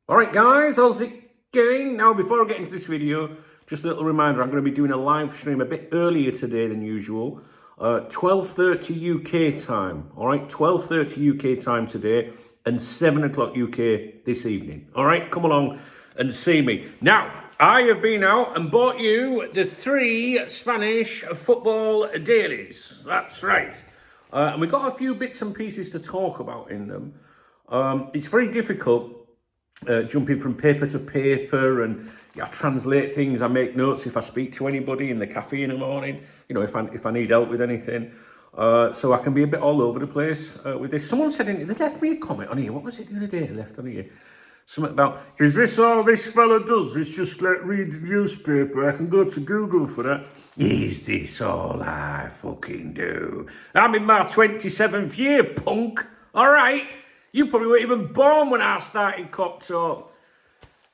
All right, guys, how's it going? Now, before I get into this video, just a little reminder, I'm going to be doing a live stream a bit earlier today than usual, 12:30 UK time, all right? 12:30 UK time today and 7 o'clock UK this evening, all right? Come along and see me. Now, I have been out and bought you the 3 Spanish football dailies. That's right. And we've got a few bits and pieces to talk about in them. It's very difficult jumping from paper to paper, and I translate things. I make notes if I speak to anybody in the cafe in the morning. You know, if I need help with anything, so I can be a bit all over the place with this. Someone said they left me a comment on here. What was it the other day? They left on here something about, is this all this fella does? It's just like read the newspaper. I can go to Google for that. Is this all I fucking do? I'm in my 27th year, punk. All right. You probably weren't even born when I started Cop Talk.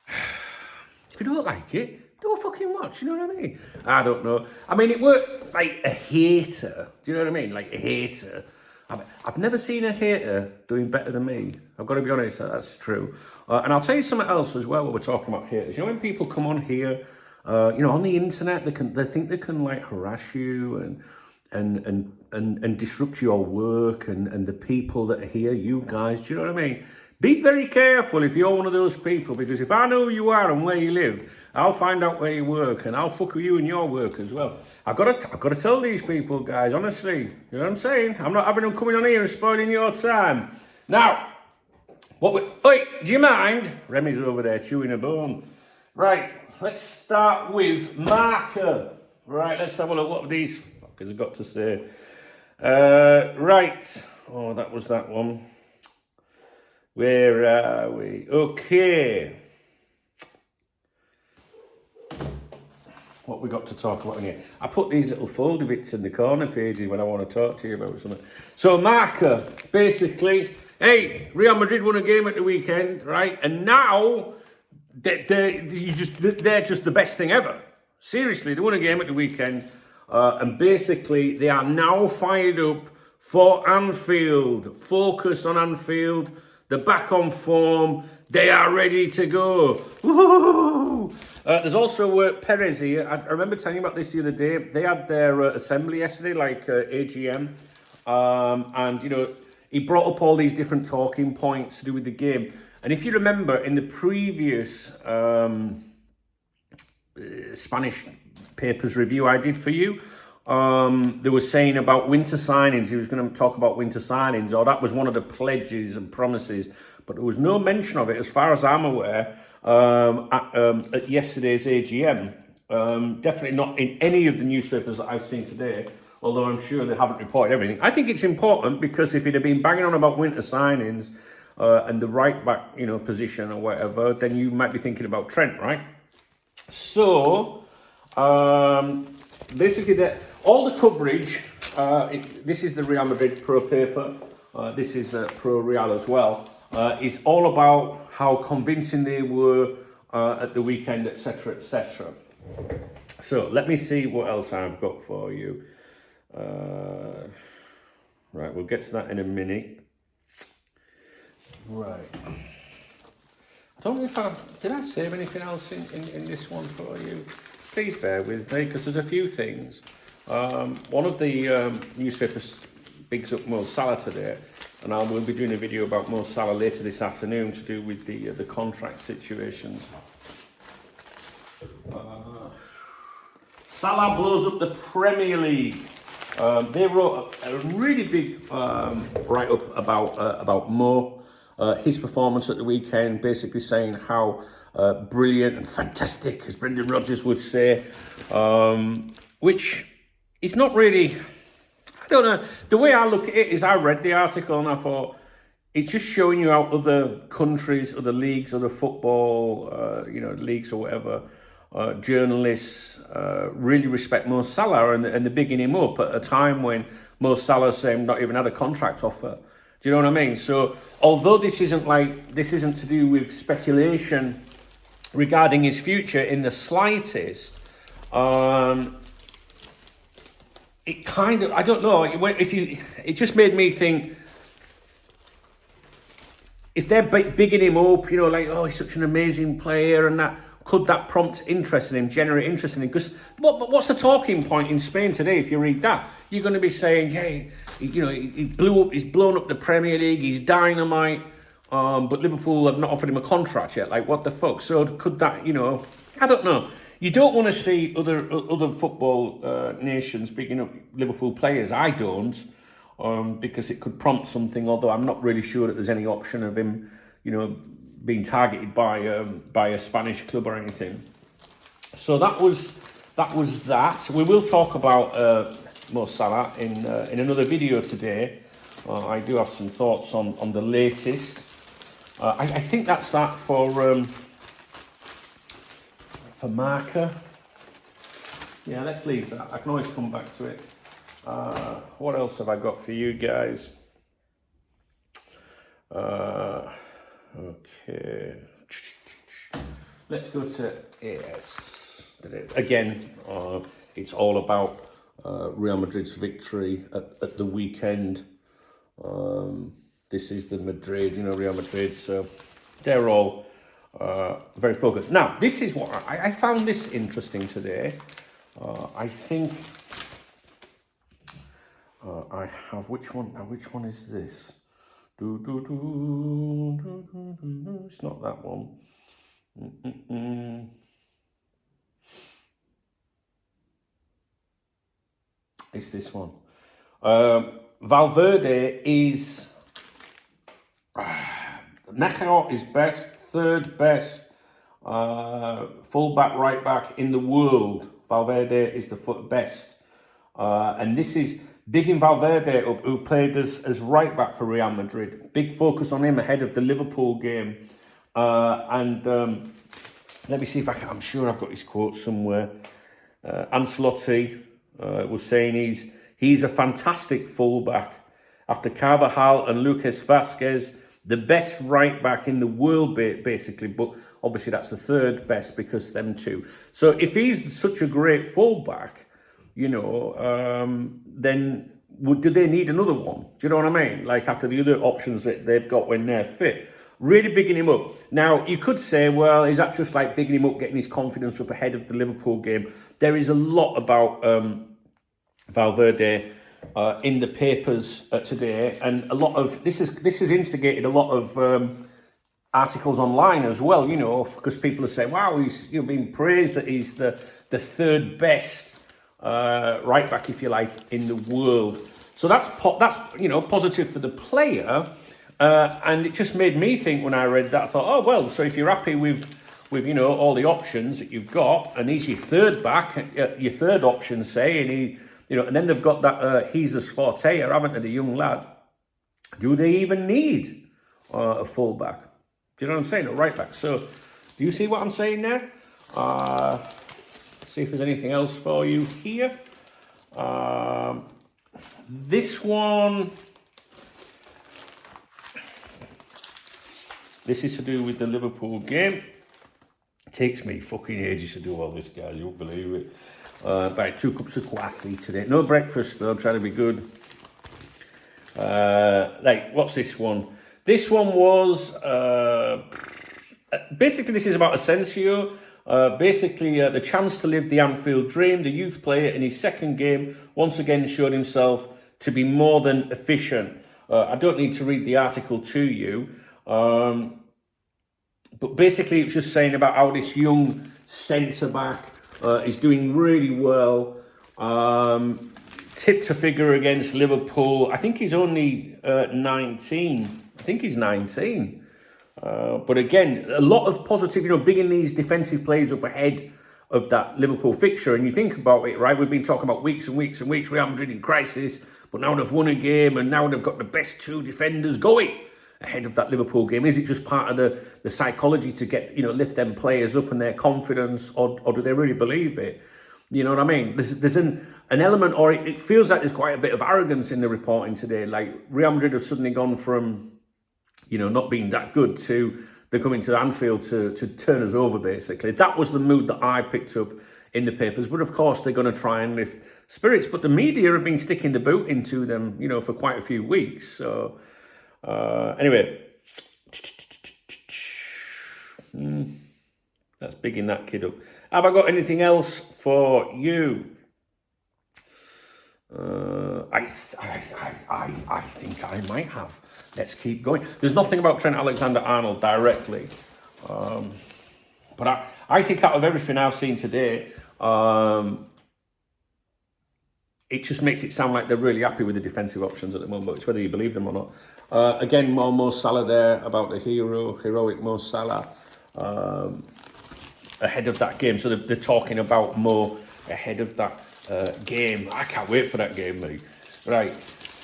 If you don't like it, don't fucking watch, you know what I mean? I don't know. I mean, it worked like a hater. Do you know what I mean? Like a hater. I've never seen a hater doing better than me. I've got to be honest, that's true. And I'll tell you something else as well when we're talking about haters. You know, when people come on here, you know, on the internet, they think they can like harass you and disrupt your work and the people that are here, you guys, do you know what I mean? Be very careful if you're one of those people, because if I know who you are and where you live, I'll find out where you work and I'll fuck with you and your work as well. I've got to tell these people, guys, honestly, you know what I'm saying? I'm not having them coming on here and spoiling your time. Now, oi, do you mind? Remy's over there chewing a bone. Right, let's start with marker. Right, let's have a look what these fuckers have got to say. Right, oh, that was that one. Where are we? Okay. What we got to talk about in here? I put these little folder bits in the corner pages when I want to talk to you about something. So, marker, basically, hey, Real Madrid won a game at the weekend, right? And now they're just the best thing ever. Seriously, they won a game at the weekend, and basically they are now fired up for Anfield, focused on Anfield. They're back on form. They are ready to go. Woo-hoo! There's also Perez here. I remember telling you about this the other day. They had their assembly yesterday, like AGM. And, you know, he brought up all these different talking points to do with the game. And if you remember, in the previous Spanish papers review I did for you, they were saying about winter signings. He was going to talk about winter signings, or that was one of the pledges and promises, but there was no mention of it as far as I'm aware at yesterday's AGM. Definitely not in any of the newspapers that I've seen today, although I'm sure they haven't reported everything. I think it's important, because if he'd have been banging on about winter signings and the right back, you know, position or whatever, then you might be thinking about Trent, right? So basically, all the coverage, this is the Real Madrid Pro paper, this is Pro Real as well, is all about how convincing they were at the weekend, etc., etc. So let me see what else I've got for you. Right, we'll get to that in a minute. Right. I don't know if did I save anything else in this one for you? Please bear with me, because there's a few things. One of the newspapers bigs up Mo Salah today, and I will be doing a video about Mo Salah later this afternoon to do with the contract situations. Salah blows up the Premier League. They wrote a really big write-up about Mo, his performance at the weekend, basically saying how brilliant and fantastic, as Brendan Rodgers would say, which is not really, I don't know, the way I look at it is I read the article and I thought, it's just showing you how other countries, other leagues, other football, you know, leagues or whatever, journalists really respect Mo Salah, and they're bigging him up at a time when Mo Salah's not even had a contract offer. Do you know what I mean? So although this isn't to do with speculation regarding his future in the slightest, it kind of, I don't know, it just made me think, if they're bigging him up, you know, like, oh, he's such an amazing player and that, could that prompt interest in him, generate interest in him? Because what's the talking point in Spain today? If you read that, you're going to be saying, hey, you know, he's blown up the Premier League, he's dynamite, but Liverpool have not offered him a contract yet. Like, what the fuck? So could that, you know, I don't know. You don't want to see other football nations picking up Liverpool players. I don't, because it could prompt something. Although I'm not really sure that there's any option of him, you know, being targeted by a Spanish club or anything. So that was that. We will talk about Mo Salah in another video today. I do have some thoughts on the latest. I think that's that for marker. Yeah, let's leave that. I can always come back to it. What else have I got for you guys? Okay. Let's go to AS. Again, it's all about Real Madrid's victory at the weekend. This is the Madrid, you know, Real Madrid. So they're all very focused. Now, this is what I found this interesting today. I think I have, which one is this? It's not that one. It's this one. Valverde is Knockout is best, third best full-back, right-back in the world. Valverde is the best. And this is bigging Valverde up, who played as right-back for Real Madrid. Big focus on him ahead of the Liverpool game. Let me see if I'm sure I've got his quote somewhere. Ancelotti was saying he's a fantastic full-back. After Carvajal and Lucas Vazquez, the best right-back in the world, basically. But obviously that's the third best because them two. So if he's such a great full-back, you know, then do they need another one? Do you know what I mean? Like after the other options that they've got when they're fit. Really bigging him up. Now, you could say, well, is that just like bigging him up, getting his confidence up ahead of the Liverpool game? There is a lot about Valverde in the papers today, and a lot of this has instigated a lot of articles online as well. You know, because people are saying, "Wow, he's being praised that he's the third best right back, if you like, in the world." So that's positive for the player, and it just made me think when I read that. I thought, oh well, so if you're happy with all the options that you've got, and he's your third back, your third option, say, and he. And then they've got that Jesus Forte, haven't they, the young lad? Do they even need a full-back? Do you know what I'm saying? A right-back. So, do you see what I'm saying there? See if there's anything else for you here. This one. This is to do with the Liverpool game. It takes me fucking ages to do all this, guys. You won't believe it. About 2 cups of coffee today. No breakfast though, I'm trying to be good. What's this one? This one was, basically this is about Asensio. The chance to live the Anfield dream. The youth player in his second game once again showed himself to be more than efficient. I don't need to read the article to you. But basically it's just saying about how this young centre-back is doing really well. Tip to figure against Liverpool. I think he's only 19. I think he's 19. But again, a lot of positive, bigging these defensive plays up ahead of that Liverpool fixture. And you think about it, right? We've been talking about weeks and weeks and weeks, Real Madrid in crisis, but now they've won a game and now they've got the best 2 defenders going ahead of that Liverpool game. Is it just part of the psychology to get, lift them players up and their confidence, or do they really believe it? You know what I mean? There's an element, or it feels like there's quite a bit of arrogance in the reporting today. Like Real Madrid have suddenly gone from, not being that good to they're coming to Anfield to turn us over, basically. That was the mood that I picked up in the papers. But of course, they're going to try and lift spirits. But the media have been sticking the boot into them, for quite a few weeks. So, anyway, That's bigging that kid up. Have I got anything else for you? I think I might have. Let's keep going. There's nothing about Trent Alexander-Arnold directly, but I think out of everything I've seen today, it just makes it sound like they're really happy with the defensive options at the moment. It's whether you believe them or not. Again, Mo Salah there about the heroic Mo Salah ahead of that game. So they're talking about Mo ahead of that game. I can't wait for that game, mate. Right,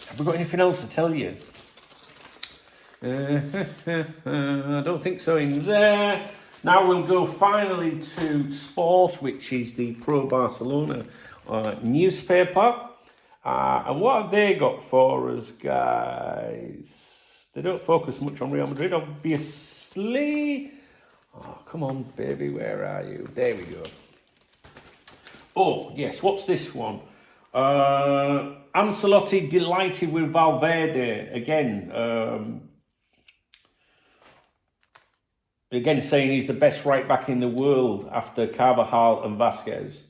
have we got anything else to tell you? I don't think so in there. Now we'll go finally to sport, which is the Pro Barcelona newspaper. And what have they got for us, guys? They don't focus much on Real Madrid, obviously. Oh, come on, baby, where are you? There we go. Oh, yes, what's this one? Ancelotti delighted with Valverde. Again saying he's the best right-back in the world after Carvajal and Vasquez.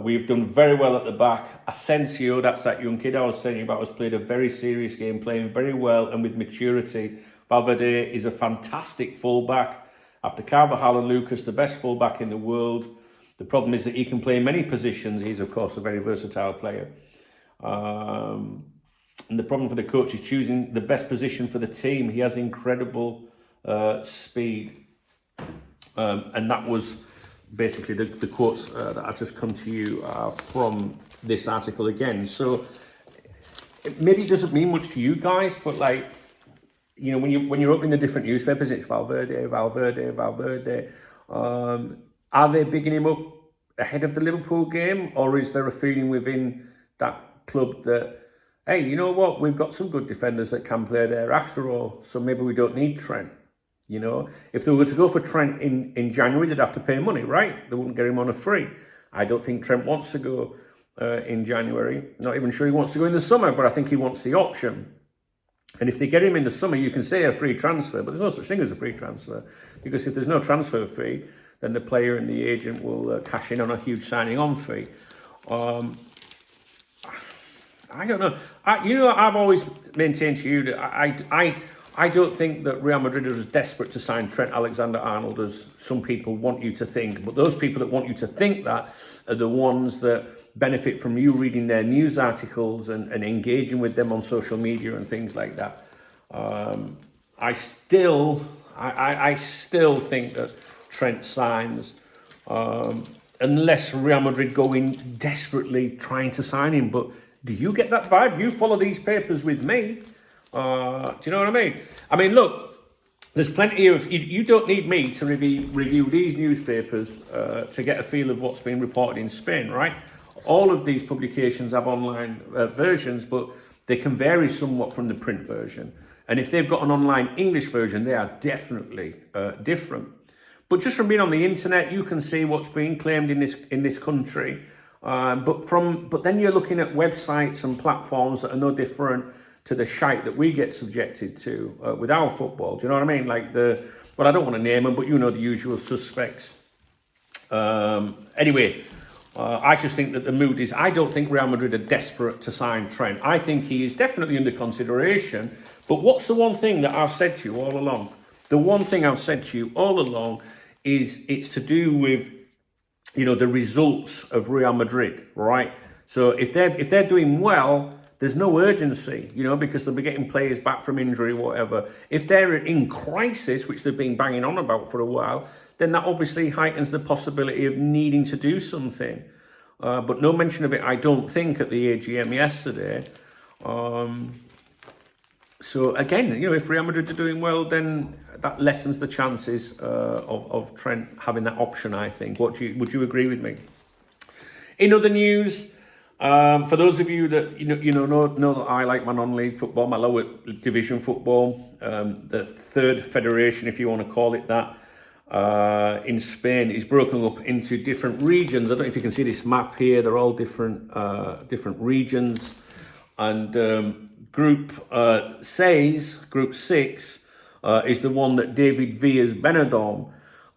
We've done very well at the back. Asensio, that's that young kid I was saying about, has played a very serious game, playing very well and with maturity. Valverde is a fantastic fullback. After Carvajal and Lucas, the best fullback in the world. The problem is that he can play in many positions. He's, of course, a very versatile player. And the problem for the coach is choosing the best position for the team. He has incredible speed. And that was basically the quotes that I've just come to you from this article again. So maybe it doesn't mean much to you guys, but like, you know, when you're opening the different newspapers, it's Valverde. Are they bigging him up ahead of the Liverpool game, or is there a feeling within that club that, hey, you know what, we've got some good defenders that can play there after all, so maybe we don't need Trent? You know, if they were to go for Trent in January, they'd have to pay money, right? They wouldn't get him on a free. I don't think Trent wants to go in January. Not even sure he wants to go in the summer, but I think he wants the option. And if they get him in the summer, you can say a free transfer, but there's no such thing as a free transfer, because if there's no transfer fee, then the player and the agent will cash in on a huge signing on fee. I don't know. I've always maintained to you that I don't think that Real Madrid are as desperate to sign Trent Alexander-Arnold as some people want you to think. But those people that want you to think that are the ones that benefit from you reading their news articles and engaging with them on social media and things like that. I still think that Trent signs, unless Real Madrid go in desperately trying to sign him. But do you get that vibe? You follow these papers with me. Do you know what I mean? I mean, look, there's plenty of... You don't need me to review these newspapers to get a feel of what's being reported in Spain, right? All of these publications have online versions, but they can vary somewhat from the print version. And if they've got an online English version, they are definitely different. But just from being on the internet, you can see what's being claimed in this country. But then you're looking at websites and platforms that are no different to the shite that we get subjected to with our football. Do you know what I mean? Like well, I don't want to name them, but you know the usual suspects. Anyway, I just think that the mood is, I don't think Real Madrid are desperate to sign Trent. I think he is definitely under consideration. But what's the one thing that I've said to you all along? The one thing I've said to you all along is it's to do with, you know, the results of Real Madrid, right? So if they're doing well, there's no urgency, you know, because they'll be getting players back from injury, whatever. If they're in crisis, which they've been banging on about for a while, then that obviously heightens the possibility of needing to do something. But no mention of it, I don't think, at the AGM yesterday. So again, you know, if Real Madrid are doing well, then that lessens the chances of Trent having that option, I think. Would you agree with me? In other news, for those of you that know that I like my non-league football, my lower division football, the third federation, if you want to call it that, in Spain is broken up into different regions. I don't know if you can see this map here. They're all different regions, and Group 6 is the one that David Villa's Benidorm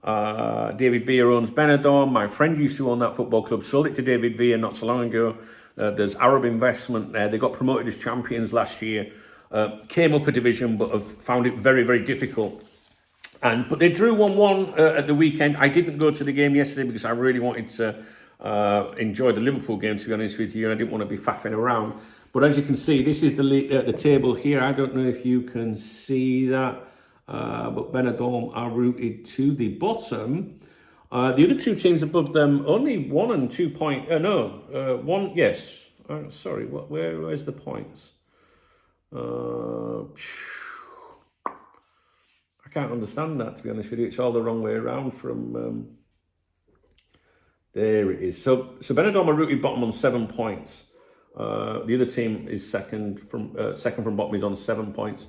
David Villa owns Benidorm. My friend used to own that football club, sold it to David Villa not so long ago. There's Arab investment there. They got promoted as champions last year. Came up a division, but have found it very, very difficult. But they drew 1-1 at the weekend. I didn't go to the game yesterday because I really wanted to enjoy the Liverpool game, to be honest with you, and I didn't want to be faffing around. But as you can see, this is the table here. I don't know if you can see that, but Benidorm are rooted to the bottom. The other two teams above them, only 1 and 2 points. One, yes. Sorry, where's the points? I can't understand that, to be honest with you. It's all the wrong way around from... there it is. So Benidorm are rooted bottom on 7 points. The other team is second from bottom, is on 7 points.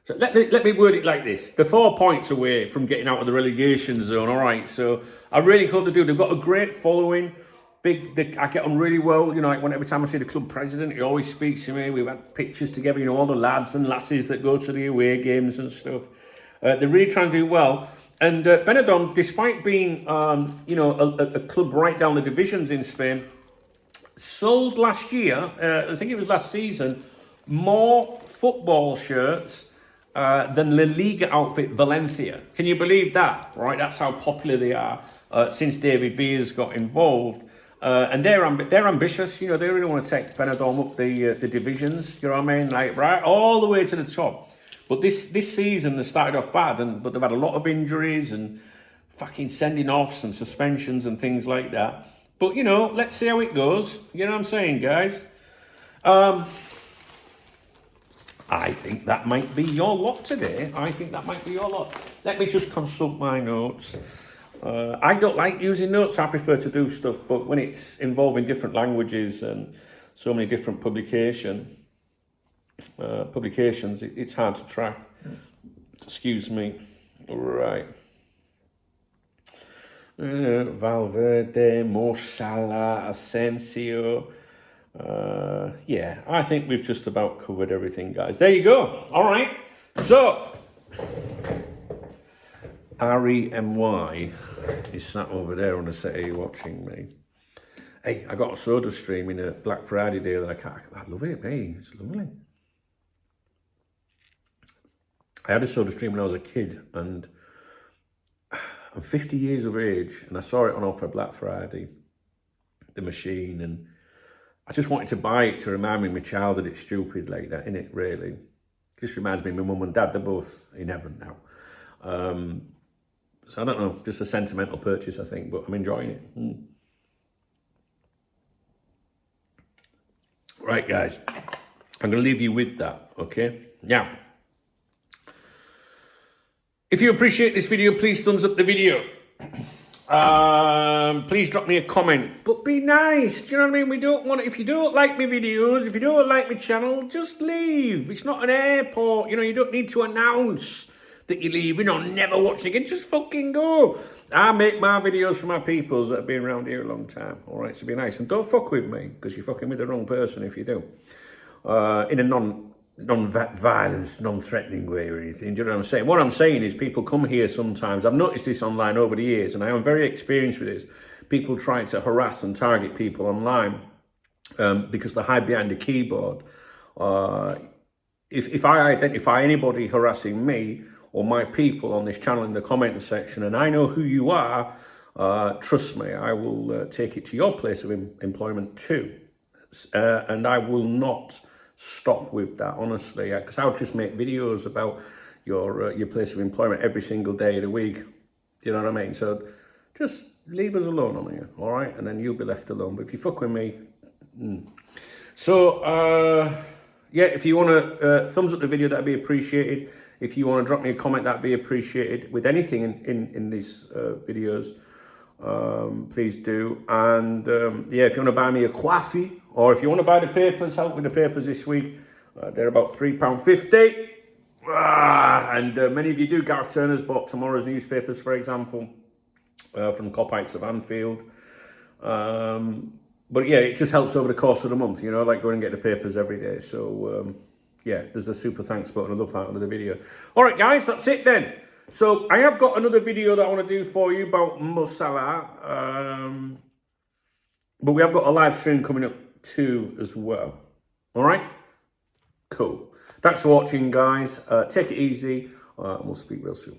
So let me word it like this: they're 4 points away from getting out of the relegation zone. All right. So I really hope they do. They've got a great following. I get on really well. You know, like every time I see the club president, he always speaks to me. We've had pictures together. You know, all the lads and lasses that go to the away games and stuff. They're really trying to do well. And Benidorm, despite being a club right down the divisions in Spain, sold last year, I think it was last season, more football shirts than La Liga outfit Valencia. Can you believe that? Right, that's how popular they are since David Villa's got involved. And they're ambitious. You know, they really want to take Benidorm up the divisions. You know what I mean? Like right all the way to the top. But this season they started off bad, but they've had a lot of injuries and fucking sending offs and suspensions and things like that. But, you know, let's see how it goes. You know what I'm saying, guys? I think that might be your lot today. Let me just consult my notes. I don't like using notes. I prefer to do stuff. But when it's involving different languages and so many different publications, it's hard to track. Excuse me. Right. Valverde, Mo Salah, Asensio. Yeah, I think we've just about covered everything, guys. There you go. All right. So, REMY is sat over there on the settee watching me. Hey, I got a soda stream in a Black Friday deal and I love it, mate. It's lovely. I had a soda stream when I was a kid and I'm 50 years of age and I saw it on offer Black Friday, the machine, and I just wanted to buy it to remind me of my childhood. It's stupid like that, innit, really? Just reminds me of my mum and dad. They're both in heaven now. So I don't know, just a sentimental purchase, I think, but I'm enjoying it. Right, guys, I'm going to leave you with that, okay? Now, if you appreciate this video, please thumbs up the video. Please drop me a comment, but be nice. Do you know what I mean? We don't want it. If you don't like my videos, if you don't like my channel, just leave. It's not an airport. You know, you don't need to announce that you're leaving or never watching again. Just fucking go. I make my videos for my peoples that have been around here a long time. All right, so be nice. And don't fuck with me, because you're fucking with the wrong person if you do. In a non-violence, non-threatening way or anything. Do you know what I'm saying? What I'm saying is people come here sometimes. I've noticed this online over the years, and I am very experienced with this. People try to harass and target people online because they hide behind the keyboard. If I identify anybody harassing me or my people on this channel in the comment section, and I know who you are, trust me, I will take it to your place of employment too. And I will not stop with that, honestly, because I'll just make videos about your place of employment every single day of the week. Do you know what I mean? So just leave us alone on here, all right? And then you'll be left alone. But if you fuck with me... So, yeah, if you want to thumbs up the video, that'd be appreciated. If you want to drop me a comment, that'd be appreciated. With anything in these videos, please do. And yeah, if you want to buy me a coffee, or if you want to buy the papers, help with the papers this week, they're about £3.50. And many of you do. Gareth Turner's bought tomorrow's newspapers, for example, from Copites of Anfield. But yeah, it just helps over the course of the month, you know, like going and get the papers every day. So yeah, there's a super thanks button, a love heart under the video. All right, guys, that's it then. So I have got another video that I want to do for you about Mo Salah. But we have got a live stream coming up too as well. All right? Cool. Thanks for watching, guys. Take it easy. We'll speak real soon.